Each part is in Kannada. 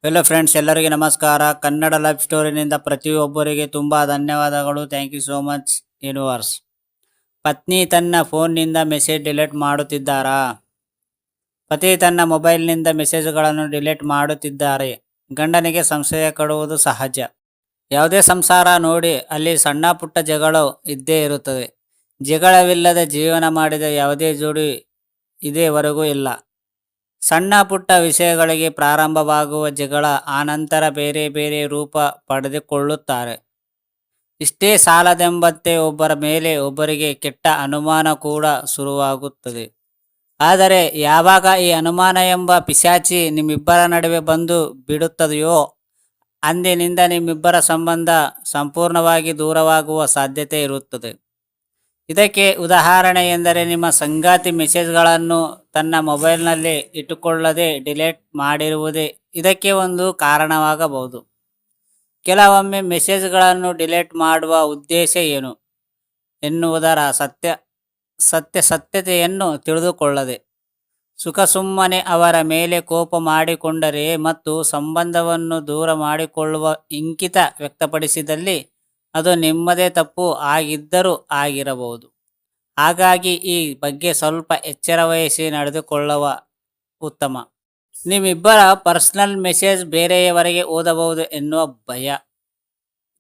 ಹೆಲೋ ಫ್ರೆಂಡ್ಸ್, ಎಲ್ಲರಿಗೆ ನಮಸ್ಕಾರ. ಕನ್ನಡ ಲವ್ ಸ್ಟೋರಿನಿಂದ ಪ್ರತಿಯೊಬ್ಬರಿಗೆ ತುಂಬ ಧನ್ಯವಾದಗಳು. Thank you so much universe. ಪತ್ನಿ ತನ್ನ ಫೋನ್ನಿಂದ ಮೆಸೇಜ್ ಡಿಲೀಟ್ ಮಾಡುತ್ತಿದ್ದಾರಾ? ಪತಿ ತನ್ನ ಮೊಬೈಲ್ನಿಂದ ಮೆಸೇಜ್ಗಳನ್ನು ಡಿಲೀಟ್ ಮಾಡುತ್ತಿದ್ದಾರೆ. ಗಂಡನಿಗೆ ಸಂಶಯ ಕೊಡುವುದು ಸಹಜ. ಯಾವುದೇ ಸಂಸಾರ ನೋಡಿ ಅಲ್ಲಿ ಸಣ್ಣ ಪುಟ್ಟ ಜಗಳ ಇದ್ದೇ ಇರುತ್ತದೆ. ಜಗಳವಿಲ್ಲದೆ ಜೀವನ ಮಾಡಿದ ಯಾವುದೇ ಜೋಡಿ ಇದೇವರೆಗೂ ಇಲ್ಲ. ಸಣ್ಣ ಪುಟ್ಟ ವಿಷಯಗಳಿಗೆ ಪ್ರಾರಂಭವಾಗುವ ಜಗಳ ಆನಂತರ ಬೇರೆ ಬೇರೆ ರೂಪ ಪಡೆದುಕೊಳ್ಳುತ್ತಾರೆ. ಇಷ್ಟೇ ಸಾಲದೆಂಬಂತೆ ಒಬ್ಬರ ಮೇಲೆ ಒಬ್ಬರಿಗೆ ಕೆಟ್ಟ ಅನುಮಾನ ಕೂಡ ಶುರುವಾಗುತ್ತದೆ. ಆದರೆ ಯಾವಾಗ ಈ ಅನುಮಾನ ಎಂಬ ಪಿಶಾಚಿ ನಿಮ್ಮಿಬ್ಬರ ನಡುವೆ ಬಂದು ಬಿಡುತ್ತದೆಯೋ ಅಂದಿನಿಂದ ನಿಮ್ಮಿಬ್ಬರ ಸಂಬಂಧ ಸಂಪೂರ್ಣವಾಗಿ ದೂರವಾಗುವ ಸಾಧ್ಯತೆ ಇರುತ್ತದೆ. ಇದಕ್ಕೆ ಉದಾಹರಣೆ ಎಂದರೆ ನಿಮ್ಮ ಸಂಗಾತಿ ಮೆಸೇಜ್ಗಳನ್ನು ತನ್ನ ಮೊಬೈಲ್ನಲ್ಲಿ ಇಟ್ಟುಕೊಳ್ಳದೆ ಡಿಲೀಟ್ ಮಾಡಿರುವುದೇ ಇದಕ್ಕೆ ಒಂದು ಕಾರಣವಾಗಬಹುದು. ಕೆಲವೊಮ್ಮೆ ಮೆಸೇಜ್ಗಳನ್ನು ಡಿಲೀಟ್ ಮಾಡುವ ಉದ್ದೇಶ ಏನು ಎನ್ನುವುದರ ಸತ್ಯತೆಯನ್ನು ತಿಳಿದುಕೊಳ್ಳದೆ ಸುಮ್ಮನೆ ಅವರ ಮೇಲೆ ಕೋಪ ಮಾಡಿಕೊಂಡರೆ ಮತ್ತು ಸಂಬಂಧವನ್ನು ದೂರ ಮಾಡಿಕೊಳ್ಳುವ ಇಂಗಿತ ವ್ಯಕ್ತಪಡಿಸಿದಲ್ಲಿ ಅದು ನಿಮ್ಮದೇ ತಪ್ಪು ಆಗಿದ್ದರೂ ಆಗಿರಬಹುದು. ಹಾಗಾಗಿ ಈ ಬಗ್ಗೆ ಸ್ವಲ್ಪ ಎಚ್ಚರ ವಹಿಸಿ ನಡೆದುಕೊಳ್ಳುವ ಉತ್ತಮ. ನಿಮ್ಮಿಬ್ಬರ ಪರ್ಸನಲ್ ಮೆಸೇಜ್ ಬೇರೆಯವರಿಗೆ ಓದಬಹುದು ಎನ್ನುವ ಭಯ.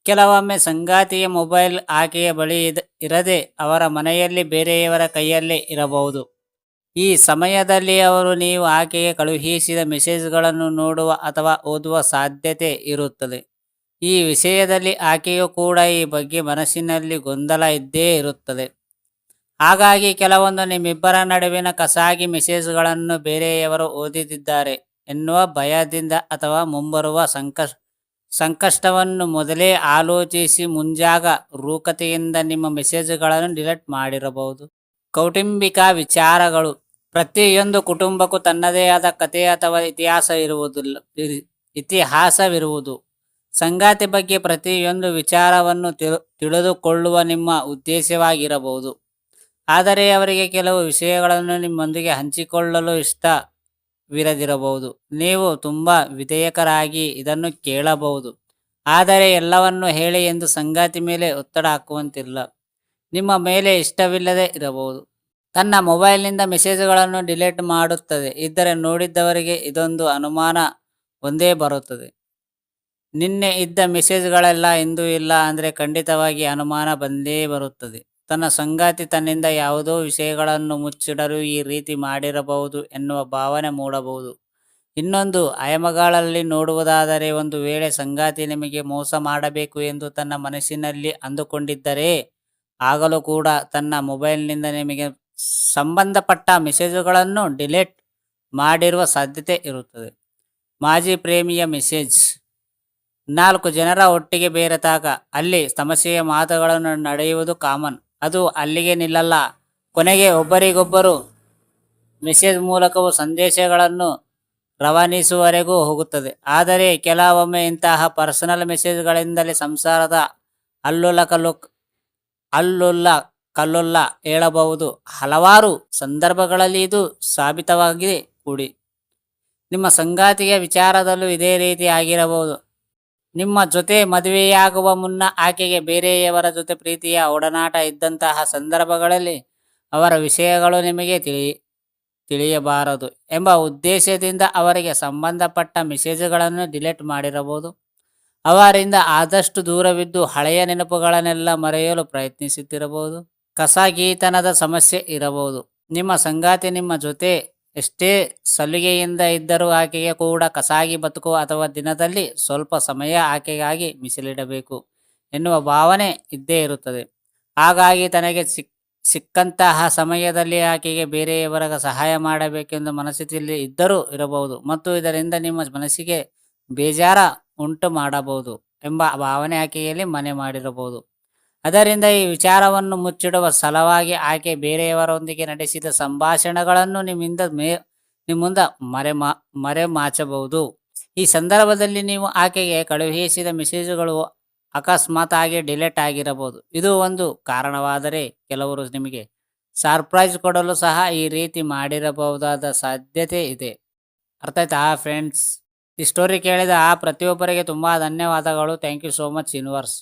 ಕೆಲವೊಮ್ಮೆ ಸಂಗಾತಿಯ ಮೊಬೈಲ್ ಆಕೆಯ ಬಳಿ ಇರದೆ ಅವರ ಮನೆಯಲ್ಲಿ ಬೇರೆಯವರ ಕೈಯಲ್ಲೇ ಇರಬಹುದು. ಈ ಸಮಯದಲ್ಲಿ ಅವರು ನೀವು ಆಕೆಗೆ ಕಳುಹಿಸಿದ ಮೆಸೇಜ್ಗಳನ್ನು ನೋಡುವ ಅಥವಾ ಓದುವ ಸಾಧ್ಯತೆ ಇರುತ್ತದೆ. ಈ ವಿಷಯದಲ್ಲಿ ಆಕೆಯೂ ಕೂಡ ಈ ಬಗ್ಗೆ ಮನಸ್ಸಿನಲ್ಲಿ ಗೊಂದಲ ಇದ್ದೇ ಇರುತ್ತದೆ. ಹಾಗಾಗಿ ಕೆಲವೊಂದು ನಿಮ್ಮಿಬ್ಬರ ನಡುವಿನ ಖಾಸಗಿ ಮೆಸೇಜ್ಗಳನ್ನು ಬೇರೆಯವರು ಓದಿದ್ದಾರೆ ಎನ್ನುವ ಭಯದಿಂದ ಅಥವಾ ಮುಂಬರುವ ಸಂಕಷ್ಟವನ್ನು ಮೊದಲೇ ಆಲೋಚಿಸಿ ಮುಂಜಾಗರೂಕತೆಯಿಂದ ನಿಮ್ಮ ಮೆಸೇಜ್ಗಳನ್ನು ಡಿಲೀಟ್ ಮಾಡಿರಬಹುದು. ಕೌಟುಂಬಿಕ ವಿಚಾರಗಳು. ಪ್ರತಿಯೊಂದು ಕುಟುಂಬಕ್ಕೂ ತನ್ನದೇ ಆದ ಕಥೆ ಅಥವಾ ಇತಿಹಾಸವಿರುವುದು. ಸಂಗಾತಿ ಬಗ್ಗೆ ಪ್ರತಿಯೊಂದು ವಿಚಾರವನ್ನು ತಿಳಿದುಕೊಳ್ಳುವ ನಿಮ್ಮ ಉದ್ದೇಶವಾಗಿರಬಹುದು. ಆದರೆ ಅವರಿಗೆ ಕೆಲವು ವಿಷಯಗಳನ್ನು ನಿಮ್ಮೊಂದಿಗೆ ಹಂಚಿಕೊಳ್ಳಲು ಇಷ್ಟವಿರದಿರಬಹುದು. ನೀವು ತುಂಬ ವಿಧೇಯಕರಾಗಿ ಇದನ್ನು ಕೇಳಬಹುದು, ಆದರೆ ಎಲ್ಲವನ್ನು ಹೇಳಿ ಎಂದು ಸಂಗಾತಿ ಮೇಲೆ ಒತ್ತಡ ಹಾಕುವಂತಿಲ್ಲ. ನಿಮ್ಮ ಮೇಲೆ ಇಷ್ಟವಿಲ್ಲದೆ ಇರಬಹುದು. ತನ್ನ ಮೊಬೈಲ್ನಿಂದ ಮೆಸೇಜ್ಗಳನ್ನು ಡಿಲೀಟ್ ಮಾಡುತ್ತದೆ ಇದ್ದರೆ ನೋಡಿದ್ದವರಿಗೆ ಇದೊಂದು ಅನುಮಾನ ಒಂದೇ ಬರುತ್ತದೆ. ನಿನ್ನೆ ಇದ್ದ ಮೆಸೇಜ್ಗಳೆಲ್ಲ ಇಂದು ಇಲ್ಲ ಅಂದರೆ ಖಂಡಿತವಾಗಿ ಅನುಮಾನ ಬಂದೇ ಬರುತ್ತದೆ. ತನ್ನ ಸಂಗಾತಿ ತನ್ನಿಂದ ಯಾವುದೋ ವಿಷಯಗಳನ್ನು ಮುಚ್ಚಿಡಲು ಈ ರೀತಿ ಮಾಡಿರಬಹುದು ಎನ್ನುವ ಭಾವನೆ ಮೂಡಬಹುದು. ಇನ್ನೊಂದು ಆಯಾಮಗಳಲ್ಲಿ ನೋಡುವುದಾದರೆ, ಒಂದು ವೇಳೆ ಸಂಗಾತಿ ನಿಮಗೆ ಮೋಸ ಮಾಡಬೇಕು ಎಂದು ತನ್ನ ಮನಸ್ಸಿನಲ್ಲಿ ಅಂದುಕೊಂಡಿದ್ದರೆ ಆಗಲೂ ಕೂಡ ತನ್ನ ಮೊಬೈಲ್ನಿಂದ ನಿಮಗೆ ಸಂಬಂಧಪಟ್ಟ ಮೆಸೇಜುಗಳನ್ನು ಡಿಲೀಟ್ ಮಾಡಿರುವ ಸಾಧ್ಯತೆ ಇರುತ್ತದೆ. ಮಾಜಿ ಪ್ರೇಮಿಯ ಮೆಸೇಜ್. 4 ಜನರ ಒಟ್ಟಿಗೆ ಬೇರೆತಾಗ ಅಲ್ಲಿ ತಮಾಷೆಯ ಮಾತುಗಳನ್ನು ನಡೆಯುವುದು ಕಾಮನ್. ಅದು ಅಲ್ಲಿಗೆ ನಿಲ್ಲಲ್ಲ. ಕೊನೆಗೆ ಒಬ್ಬರಿಗೊಬ್ಬರು ಮೆಸೇಜ್ ಮೂಲಕವೂ ಸಂದೇಶಗಳನ್ನು ರವಾನಿಸುವವರೆಗೂ ಹೋಗುತ್ತದೆ. ಆದರೆ ಕೆಲವೊಮ್ಮೆ ಇಂತಹ ಪರ್ಸನಲ್ ಮೆಸೇಜ್ಗಳಿಂದಲೇ ಸಂಸಾರದ ಅಲ್ಲುಲ್ಲ ಕಲ್ಲುಲ್ಲ ಹೇಳಬಹುದು. ಹಲವಾರು ಸಂದರ್ಭಗಳಲ್ಲಿ ಇದು ಸಾಬೀತವಾಗಿದೆ ಕೂಡಿ. ನಿಮ್ಮ ಸಂಗಾತಿಯ ವಿಚಾರದಲ್ಲೂ ಇದೇ ರೀತಿ ಆಗಿರಬಹುದು. ನಿಮ್ಮ ಜೊತೆ ಮದುವೆಯಾಗುವ ಮುನ್ನ ಆಕೆಗೆ ಬೇರೆಯವರ ಜೊತೆ ಪ್ರೀತಿಯ ಒಡನಾಟ ಇದ್ದಂತಹ ಸಂದರ್ಭಗಳಲ್ಲಿ ಅವರ ವಿಷಯಗಳು ನಿಮಗೆ ತಿಳಿಯಬಾರದು ಎಂಬ ಉದ್ದೇಶದಿಂದ ಅವರಿಗೆ ಸಂಬಂಧಪಟ್ಟ ಮೆಸೇಜ್ಗಳನ್ನು ಡಿಲೀಟ್ ಮಾಡಿರಬಹುದು. ಅವರಿಂದ ಆದಷ್ಟು ದೂರವಿದ್ದು ಹಳೆಯ ನೆನಪುಗಳನ್ನೆಲ್ಲ ಮರೆಯಲು ಪ್ರಯತ್ನಿಸುತ್ತಿರಬಹುದು. ಕಸಗೀತನದ ಸಮಸ್ಯೆ ಇರಬಹುದು. ನಿಮ್ಮ ಸಂಗಾತಿ ನಿಮ್ಮ ಜೊತೆ ಎಷ್ಟೇ ಸಲುಗೆಯಿಂದ ಇದ್ದರೂ ಆಕೆಗೆ ಕೂಡ ಖಾಸಗಿ ಬದುಕು ಅಥವಾ ದಿನದಲ್ಲಿ ಸ್ವಲ್ಪ ಸಮಯ ಆಕೆಗಾಗಿ ಮೀಸಲಿಡಬೇಕು ಎನ್ನುವ ಭಾವನೆ ಇದ್ದೇ ಇರುತ್ತದೆ. ಹಾಗಾಗಿ ತನಗೆ ಸಿಕ್ಕಂತಹ ಸಮಯದಲ್ಲಿ ಆಕೆಗೆ ಬೇರೆಯವರ ಸಹಾಯ ಮಾಡಬೇಕೆಂದು ಮನಸ್ಸಿನಲ್ಲಿ ಇದ್ದರೂ ಇರಬಹುದು ಮತ್ತು ಇದರಿಂದ ನಿಮ್ಮ ಮನಸ್ಸಿಗೆ ಬೇಜಾರ ಉಂಟು ಮಾಡಬಹುದು ಎಂಬ ಭಾವನೆ ಆಕೆಯಲ್ಲಿ ಮನೆ ಮಾಡಿರಬಹುದು. ಅದರಿಂದ ಈ ವಿಚಾರವನ್ನು ಮುಚ್ಚಿಡುವ ಸಲುವಾಗಿ ಆಕೆ ಬೇರೆಯವರೊಂದಿಗೆ ನಡೆಸಿದ ಸಂಭಾಷಣೆಗಳನ್ನು ನಿಮ್ಮಿಂದ ಮರೆಮಾಚಬಹುದು. ಈ ಸಂದರ್ಭದಲ್ಲಿ ನೀವು ಆಕೆಗೆ ಕಳುಹಿಸಿದ ಮೆಸೇಜುಗಳು ಅಕಸ್ಮಾತ್ ಆಗಿ ಡಿಲೀಟ್ ಆಗಿರಬಹುದು. ಇದು ಒಂದು ಕಾರಣವಾದರೆ ಕೆಲವರು ನಿಮಗೆ ಸರ್ಪ್ರೈಸ್ ಕೊಡಲು ಸಹ ಈ ರೀತಿ ಮಾಡಿರಬಹುದಾದ ಸಾಧ್ಯತೆ ಇದೆ. ಅರ್ಥ ಆಯ್ತಾ ಫ್ರೆಂಡ್ಸ್? ಈ ಸ್ಟೋರಿ ಕೇಳಿದ ಪ್ರತಿಯೊಬ್ಬರಿಗೆ ತುಂಬ ಧನ್ಯವಾದಗಳು. Thank you so much universe.